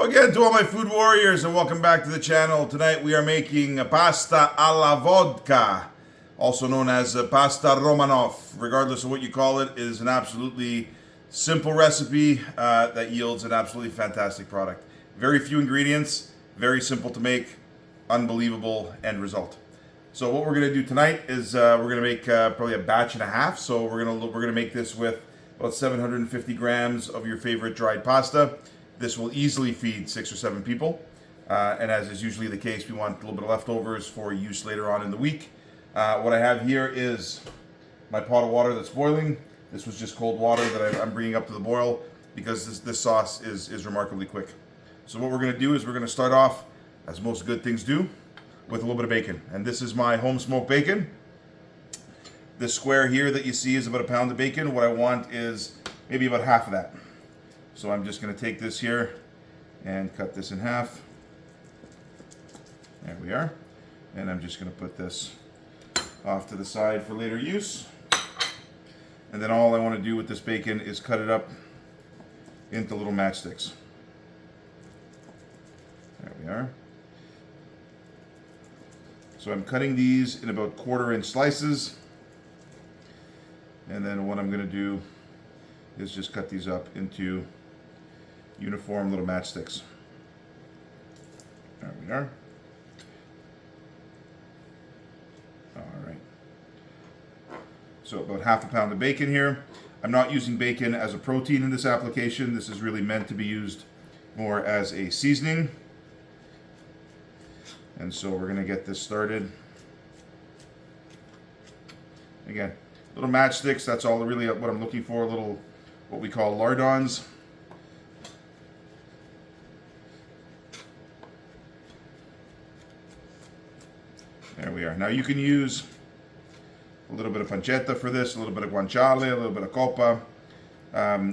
So again, to all my food warriors, and welcome back to the channel. Tonight we are making a pasta alla vodka, also known as Pasta Romanoff. Regardless of what you call it, is an absolutely simple recipe that yields an absolutely fantastic product. Very few ingredients, very simple to make, unbelievable end result. So what we're going to do tonight is we're going to make probably a batch and a half. So we're going to make this with about 750 grams of your favorite dried pasta. This will easily feed 6 or 7 people. And as is usually the case, we want a little bit of leftovers for use later on in the week. What I have here is my pot of water that's boiling. This was just cold water that I'm bringing up to the boil because this sauce is remarkably quick. So what we're going to do is we're going to start off, as most good things do, with a little bit of bacon. And this is my home smoked bacon. This square here that you see is about a pound of bacon. What I want is maybe about half of that. So I'm just going to take this here and cut this in half. There we are. And I'm just going to put this off to the side for later use. And then all I want to do with this bacon is cut it up into little matchsticks. There we are. So I'm cutting these in about 1/4-inch slices. And then what I'm going to do is just cut these up into uniform little matchsticks. There we are. All right. So about half a pound of bacon here. I'm not using bacon as a protein in this application. This is really meant to be used more as a seasoning. And so we're going to get this started. Again, little matchsticks, that's all really what I'm looking for, little what we call lardons. There we are. Now you can use a little bit of pancetta for this, a little bit of guanciale, a little bit of coppa.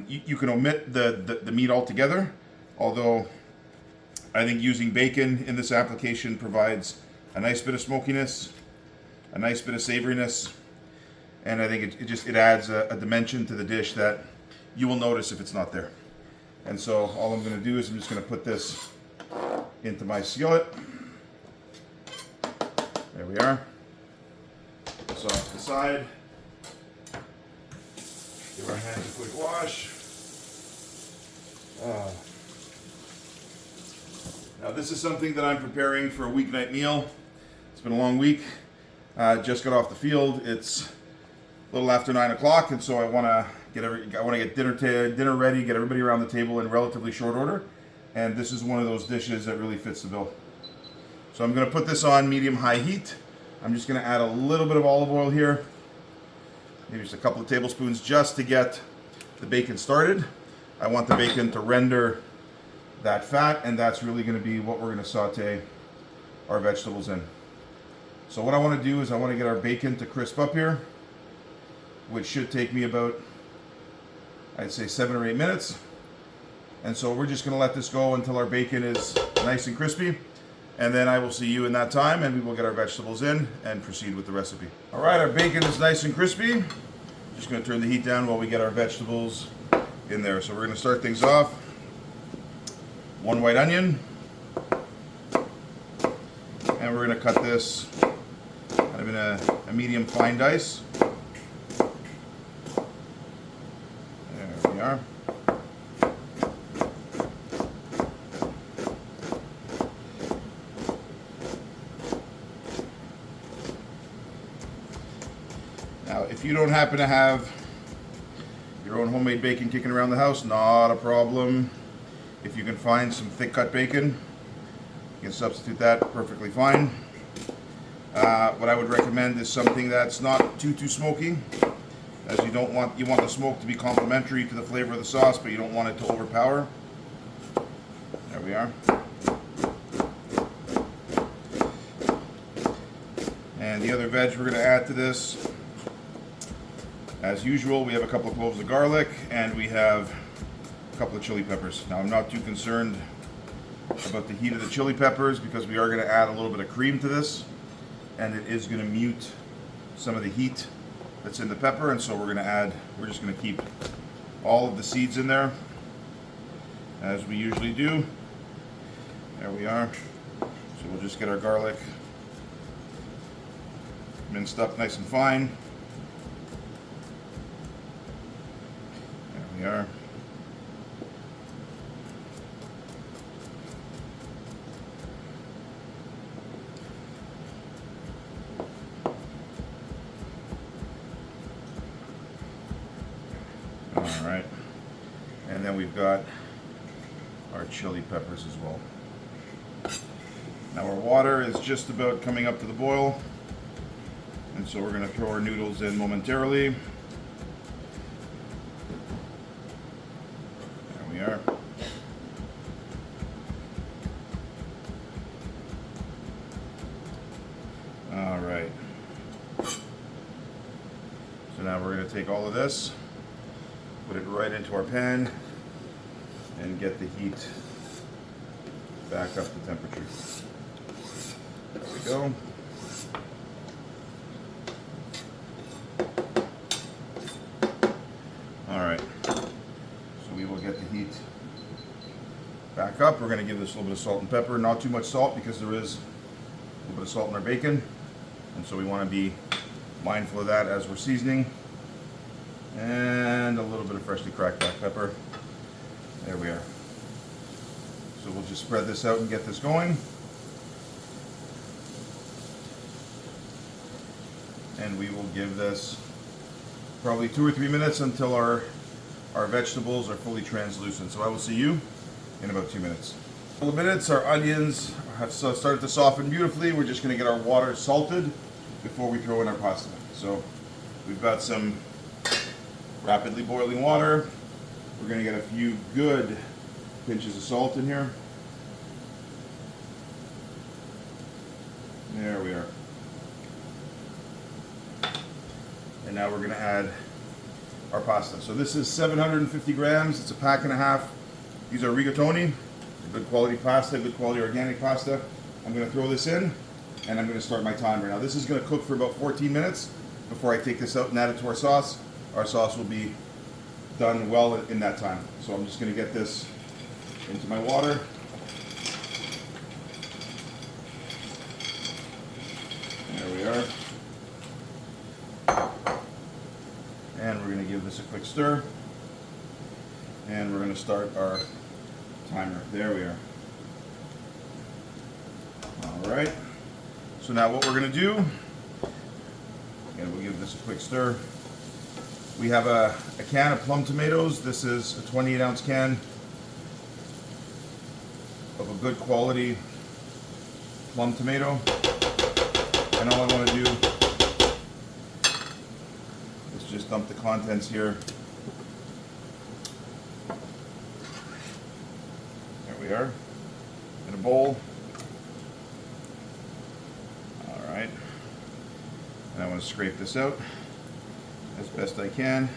You can omit the meat altogether, although I think using bacon in this application provides a nice bit of smokiness, a nice bit of savoriness, and I think it adds a dimension to the dish that you will notice if it's not there. And so all I'm going to do is I'm just going to put this into my skillet. There we are. This off to the side. Give our hands a quick wash. Now this is something that I'm preparing for a weeknight meal. It's been a long week. Just got off the field. It's a little after 9 o'clock, and so I want to get dinner ready, get everybody around the table in relatively short order. And this is one of those dishes that really fits the bill. So I'm going to put this on medium-high heat. I'm just going to add a little bit of olive oil here, maybe just a couple of tablespoons, just to get the bacon started. I want the bacon to render that fat, and that's really going to be what we're going to saute our vegetables in. So what I want to do is I want to get our bacon to crisp up here, which should take me about, I'd say, 7 or 8 minutes. And so we're just going to let this go until our bacon is nice and crispy. And then I will see you in that time, and we will get our vegetables in and proceed with the recipe. All right, our bacon is nice and crispy. Just going to turn the heat down while we get our vegetables in there. So we're going to start things off. 1 white onion. And we're going to cut this kind of in a medium fine dice. There we are. Now, if you don't happen to have your own homemade bacon kicking around the house, not a problem. If you can find some thick cut bacon, you can substitute that perfectly fine. What I would recommend is something that's not too smoky, as you want the smoke to be complementary to the flavor of the sauce, but you don't want it to overpower. There we are. And the other veg we're going to add to this, as usual, we have a couple of cloves of garlic, and we have a couple of chili peppers. Now, I'm not too concerned about the heat of the chili peppers because we are going to add a little bit of cream to this, and it is going to mute some of the heat that's in the pepper, and so we're just going to keep all of the seeds in there, as we usually do. There we are. So we'll just get our garlic minced up nice and fine. There we are. All right. And then we've got our chili peppers as well. Now our water is just about coming up to the boil, and so we're going to throw our noodles in momentarily. There we are. All right. So now we're going to take all of this, put it right into our pan, and get the heat back up to temperature. There we go. All right, so we will get the heat back up. We're going to give this a little bit of salt and pepper, not too much salt because there is a little bit of salt in our bacon, and so we want to be mindful of that as we're seasoning. And a little bit of freshly cracked black pepper. There we are. So we'll just spread this out and get this going. And we will give this probably 2 or 3 minutes until our vegetables are fully translucent. So I will see you in about 2 minutes. A couple of minutes, our onions have started to soften beautifully. We're just going to get our water salted before we throw in our pasta. So we've got some rapidly boiling water. We're going to get a few good pinches of salt in here. There we are. And now we're going to add our pasta. So this is 750 grams. It's a pack and a half. These are rigatoni, good quality pasta, good quality organic pasta. I'm going to throw this in, and I'm going to start my timer. Now this is going to cook for about 14 minutes before I take this out and add it to our sauce. Our sauce will be done well in that time. So I'm just going to get this into my water. There we are. And we're going to give this a quick stir. And we're going to start our timer. There we are. All right. So now what we're going to do, and we'll give this a quick stir. We have a can of plum tomatoes. This is a 28-ounce can of a good quality plum tomato. And all I want to do is just dump the contents here. There we are, in a bowl. All right. And I want to scrape this out as best I can.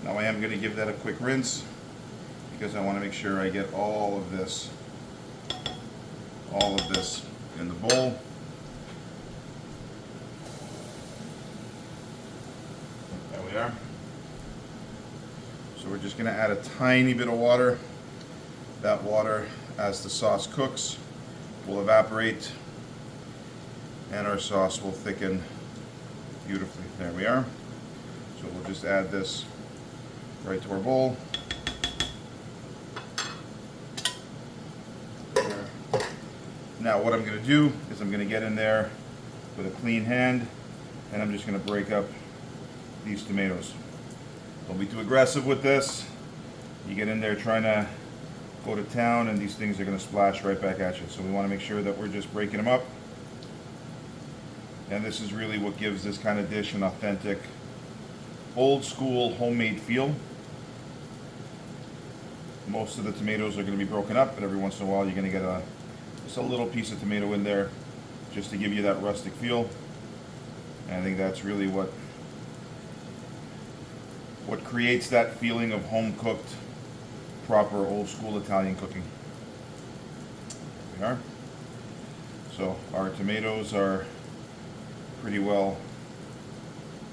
Now I am going to give that a quick rinse because I want to make sure I get all of this in the bowl. There we are. So we're just going to add a tiny bit of water. That water, as the sauce cooks, will evaporate and our sauce will thicken beautifully. There we are. So we'll just add this right to our bowl. There. Now what I'm going to do is I'm going to get in there with a clean hand and I'm just going to break up these tomatoes. Don't be too aggressive with this. You get in there trying to go to town and these things are going to splash right back at you. So we want to make sure that we're just breaking them up. And this is really what gives this kind of dish an authentic, old school homemade feel. Most of the tomatoes are going to be broken up, but every once in a while you're going to get just a little piece of tomato in there just to give you that rustic feel. And I think that's really what creates that feeling of home-cooked, proper old school Italian cooking. There we are. So our tomatoes are pretty well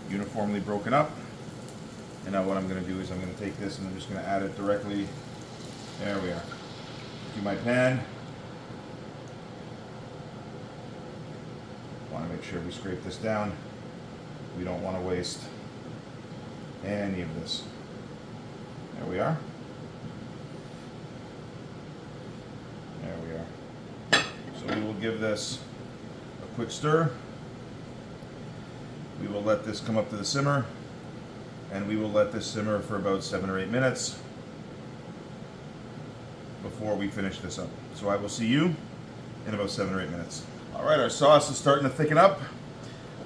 uniformly broken up. And now what I'm going to do is I'm going to take this and I'm just going to add it directly, there we are, to my pan. Want to make sure we scrape this down. We don't want to waste any of this. There we are. There we are. So we will give this a quick stir. We will let this come up to the simmer, and we will let this simmer for about 7 or 8 minutes before we finish this up. So I will see you in about 7 or 8 minutes. All right, our sauce is starting to thicken up,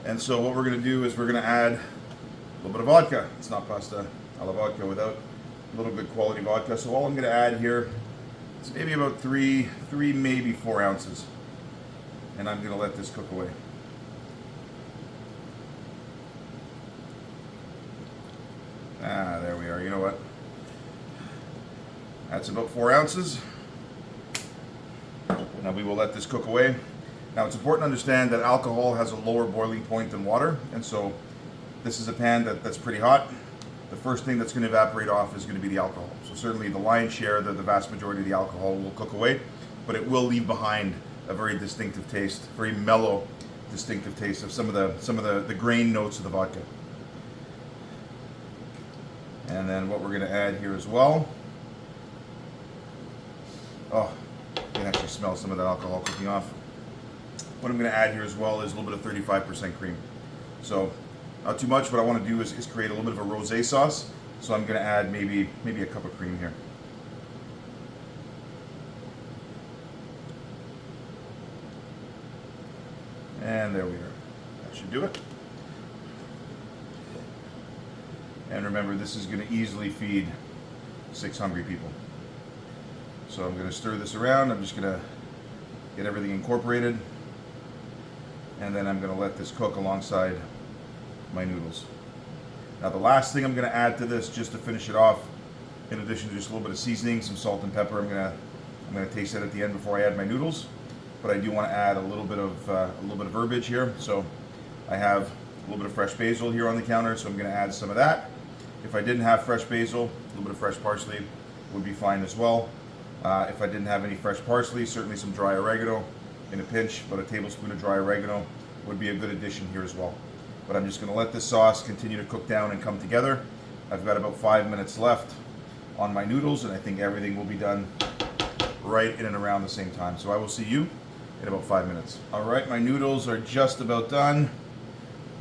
and so what we're going to do is we're going to add a little bit of vodka. It's not pasta alla vodka without a little good quality vodka. So all I'm going to add here is maybe about three, maybe 4 ounces, and I'm going to let this cook away. There we are. You know what? That's about 4 ounces. Now we will let this cook away. Now it's important to understand that alcohol has a lower boiling point than water, and so this is a pan that's pretty hot. The first thing that's going to evaporate off is going to be the alcohol. So certainly the lion's share, the vast majority of the alcohol will cook away, but it will leave behind a very distinctive taste, very mellow, distinctive taste of some of the grain notes of the vodka. And then what we're going to add here as well. Oh, you can actually smell some of that alcohol cooking off. What I'm going to add here as well is a little bit of 35% cream. So not too much. What I want to do is create a little bit of a rosé sauce. So I'm going to add maybe a cup of cream here. And there we are. That should do it. And remember, this is going to easily feed 6 hungry people. So I'm going to stir this around. I'm just going to get everything incorporated. And then I'm going to let this cook alongside my noodles. Now the last thing I'm going to add to this, just to finish it off, in addition to just a little bit of seasoning, some salt and pepper, I'm going to taste that at the end before I add my noodles. But I do want to add a little bit of herbage here. So I have a little bit of fresh basil here on the counter, so I'm going to add some of that. If I didn't have fresh basil, a little bit of fresh parsley would be fine as well. If I didn't have any fresh parsley, certainly some dry oregano in a pinch, but a tablespoon of dry oregano would be a good addition here as well. But I'm just going to let this sauce continue to cook down and come together. I've got about 5 minutes left on my noodles, and I think everything will be done right in and around the same time. So I will see you in about 5 minutes. All right, my noodles are just about done.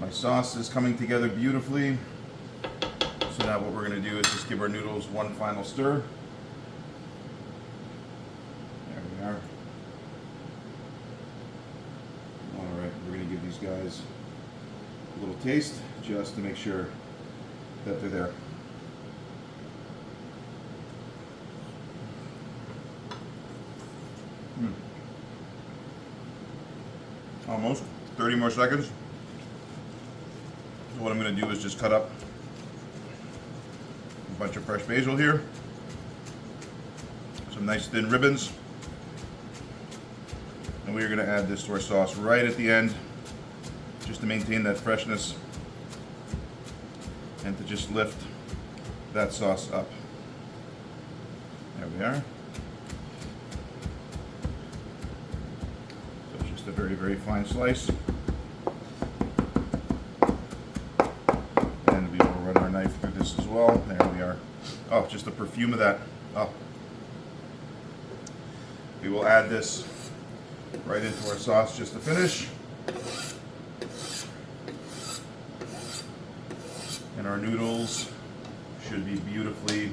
My sauce is coming together beautifully. So now what we're going to do is just give our noodles one final stir. There we are. All right, we're going to give these guys a little taste just to make sure that they're there. Almost 30 more seconds. So what I'm going to do is just cut up a bunch of fresh basil here, some nice thin ribbons, and we are going to add this to our sauce right at the end, just to maintain that freshness and to just lift that sauce up. There we are. So it's just a very, very fine slice. And we will run our knife through this as well. There we are. Oh, just the perfume of that. Oh. We will add this right into our sauce just to finish. And our noodles should be beautifully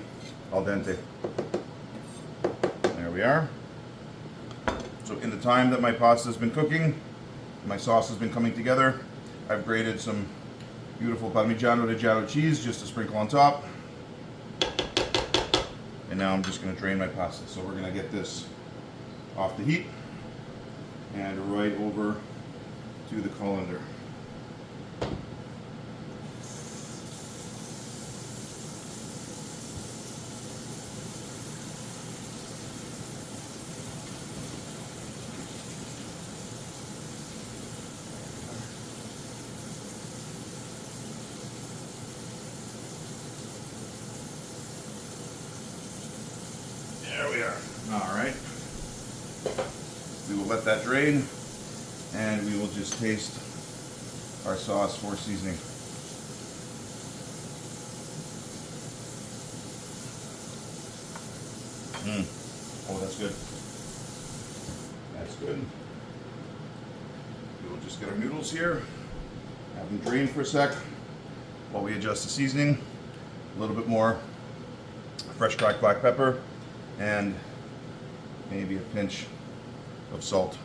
al dente. There we are. So in the time that my pasta has been cooking, my sauce has been coming together, I've grated some beautiful Parmigiano Reggiano cheese just to sprinkle on top. And now I'm just going to drain my pasta. So we're going to get this off the heat and right over to the colander. There we are. All right. We will let that drain, And we will just taste our sauce for seasoning. Oh, that's good. That's good. We will just get our noodles here, have them drain for a sec while we adjust the seasoning. A little bit more fresh cracked black pepper and maybe a pinch of salt.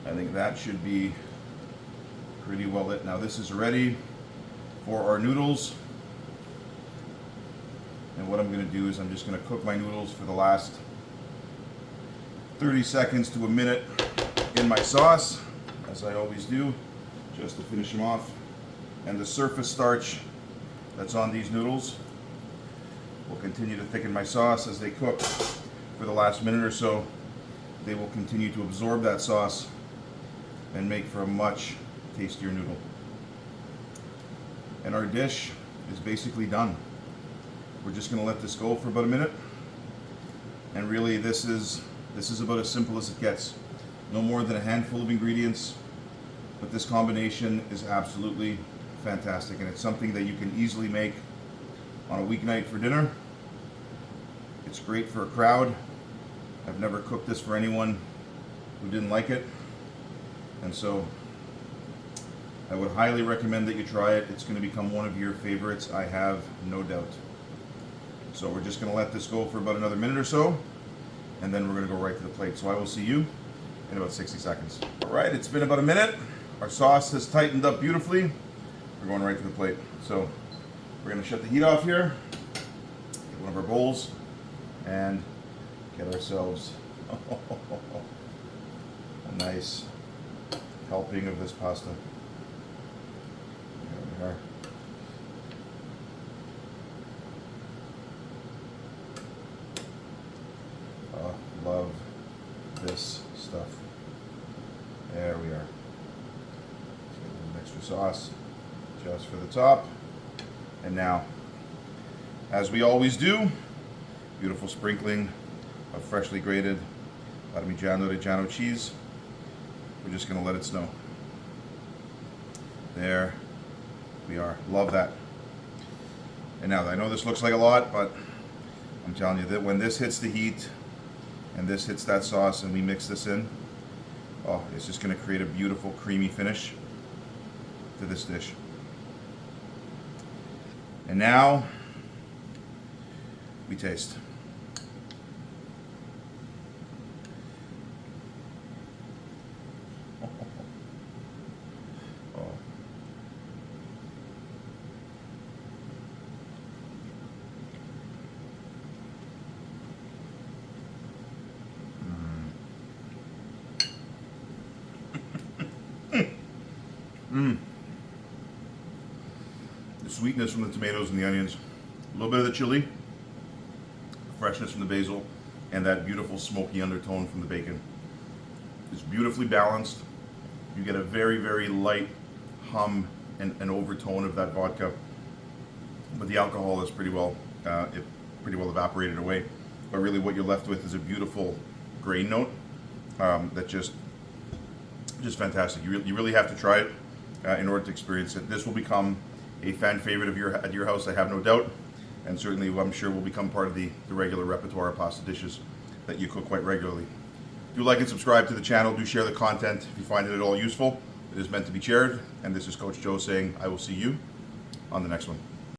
I think that should be pretty well lit. Now this is ready for our noodles. And what I'm going to do is I'm just going to cook my noodles for the last 30 seconds to a minute in my sauce, as I always do, just to finish them off. And the surface starch that's on these noodles will continue to thicken my sauce as they cook for the last minute or so. They will continue to absorb that sauce and make for a much tastier noodle. And our dish is basically done. We're just going to let this go for about a minute. And really this is about as simple as it gets. No more than a handful of ingredients, but this combination is absolutely fantastic, and it's something that you can easily make on a weeknight for dinner. It's great for a crowd. I've never cooked this for anyone who didn't like it, and so I would highly recommend that you try it. It's going to become one of your favorites, I have no doubt. So we're just going to let this go for about another minute or so, and then we're going to go right to the plate. So I will see you in about 60 seconds. All right, it's been about a minute. Our sauce has tightened up beautifully. We're going right to the plate. So we're going to shut the heat off here, get one of our bowls, and get ourselves a nice helping of this pasta. There we are. Love this stuff. There we are. Get a little extra sauce just for the top. And now, as we always do, beautiful sprinkling of freshly grated Parmigiano cheese. We're just going to let it snow. There we are. Love that. And now, I know this looks like a lot, but I'm telling you that when this hits the heat and this hits that sauce and we mix this in, oh, it's just going to create a beautiful creamy finish to this dish. And now we taste. Oh. The sweetness from the tomatoes and the onions, a little bit of the chili, freshness from the basil, and that beautiful smoky undertone from the bacon. It's beautifully balanced. You get a very, very light hum and an overtone of that vodka, but the alcohol is pretty well evaporated away. But really what you're left with is a beautiful grain note that just fantastic. You really have to try it in order to experience it. This will become a fan favorite at your house, I have no doubt, and certainly I'm sure will become part of the regular repertoire of pasta dishes that you cook quite regularly. Do like and subscribe to the channel. Do share the content if you find it at all useful. It is meant to be shared, and this is Coach Joe saying I will see you on the next one.